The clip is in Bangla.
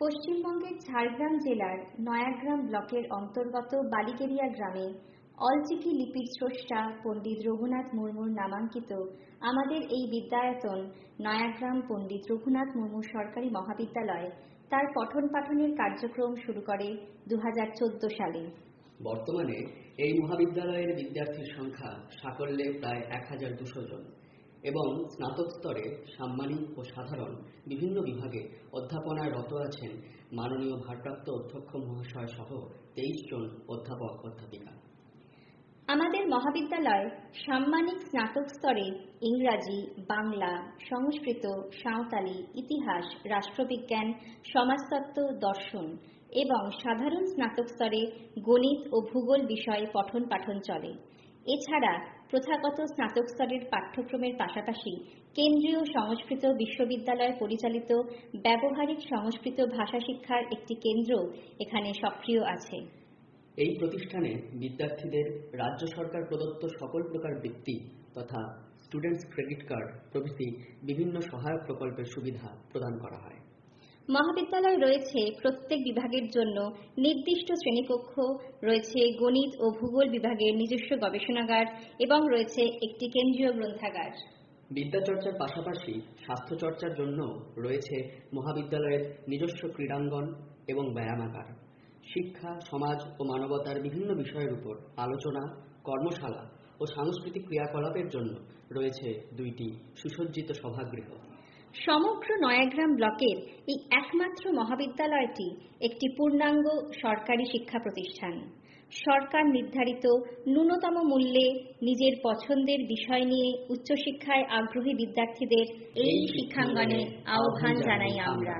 পশ্চিমবঙ্গের ঝাড়গ্রাম জেলার নয়াগ্রাম ব্লকের অন্তর্গত বালিকেরিয়া গ্রামে অলচিকি লিপির স্রষ্টা পণ্ডিত রঘুনাথ মুর্মুর নামাঙ্কিত আমাদের এই বিদ্যায়তন নয়াগ্রাম পণ্ডিত রঘুনাথ মুর্মু সরকারি মহাবিদ্যালয় তার পঠন পাঠনের কার্যক্রম শুরু করে 2014 সালে। বর্তমানে এই মহাবিদ্যালয়ের বিদ্যার্থীর সংখ্যা সাকল্যে প্রায় 1200 জন এবং স্নাতক স্তরে সাম্মানিক ও সাধারণ বিভিন্ন বিভাগে অধ্যাপনায় রত আছেন মাননীয় ভারপ্রাপ্ত অধ্যক্ষ মহাশয় সহ 23 জন অধ্যাপক অধ্যাপিকা। আমাদের মহাবিদ্যালয় সাম্মানিক স্নাতক স্তরে ইংরাজি, বাংলা, সংস্কৃত, সাঁওতালি, ইতিহাস, রাষ্ট্রবিজ্ঞান, সমাজতত্ত্ব, দর্শন এবং সাধারণ স্নাতক স্তরে গণিত ও ভূগোল বিষয়ে পঠন পাঠন চলে। এছাড়া প্রথাগত স্নাতক স্তরের পাঠ্যক্রমের পাশাপাশি কেন্দ্রীয় সংস্কৃত বিশ্ববিদ্যালয় পরিচালিত ব্যবহারিক সংস্কৃত ভাষা শিক্ষার একটি কেন্দ্র এখানে সক্রিয় আছে। এই প্রতিষ্ঠানে বিদ্যার্থীদের রাজ্য সরকার প্রদত্ত সকল প্রকার বৃত্তি তথা স্টুডেন্টস ক্রেডিট কার্ড প্রভৃতি বিভিন্ন সহায়ক প্রকল্পের সুবিধা প্রদান করা হয়। মহাবিদ্যালয়ে রয়েছে প্রত্যেক বিভাগের জন্য নির্দিষ্ট শ্রেণীকক্ষ, রয়েছে গণিত ও ভূগোল বিভাগের নিজস্ব গবেষণাগার এবং রয়েছে একটি কেন্দ্রীয় গ্রন্থাগার। বিদ্যাচর্চার পাশাপাশি স্বাস্থ্য চর্চার জন্য রয়েছে মহাবিদ্যালয়ের নিজস্ব ক্রীড়াঙ্গন এবং ব্যায়ামাগার। শিক্ষা, সমাজ ও মানবতার বিভিন্ন বিষয়ের উপর আলোচনা, কর্মশালা ও সাংস্কৃতিক ক্রিয়াকলাপের জন্য রয়েছে 2টি সুসজ্জিত সভাগৃহ। সমগ্র নয়াগ্রাম ব্লকের এই একমাত্র মহাবিদ্যালয়টি একটি পূর্ণাঙ্গ সরকারি শিক্ষা প্রতিষ্ঠান। সরকার নির্ধারিত ন্যূনতম মূল্যে নিজের পছন্দের বিষয় নিয়ে উচ্চশিক্ষায় আগ্রহী বিদ্যার্থীদের এই শিক্ষাঙ্গনে আহ্বান জানাই আমরা।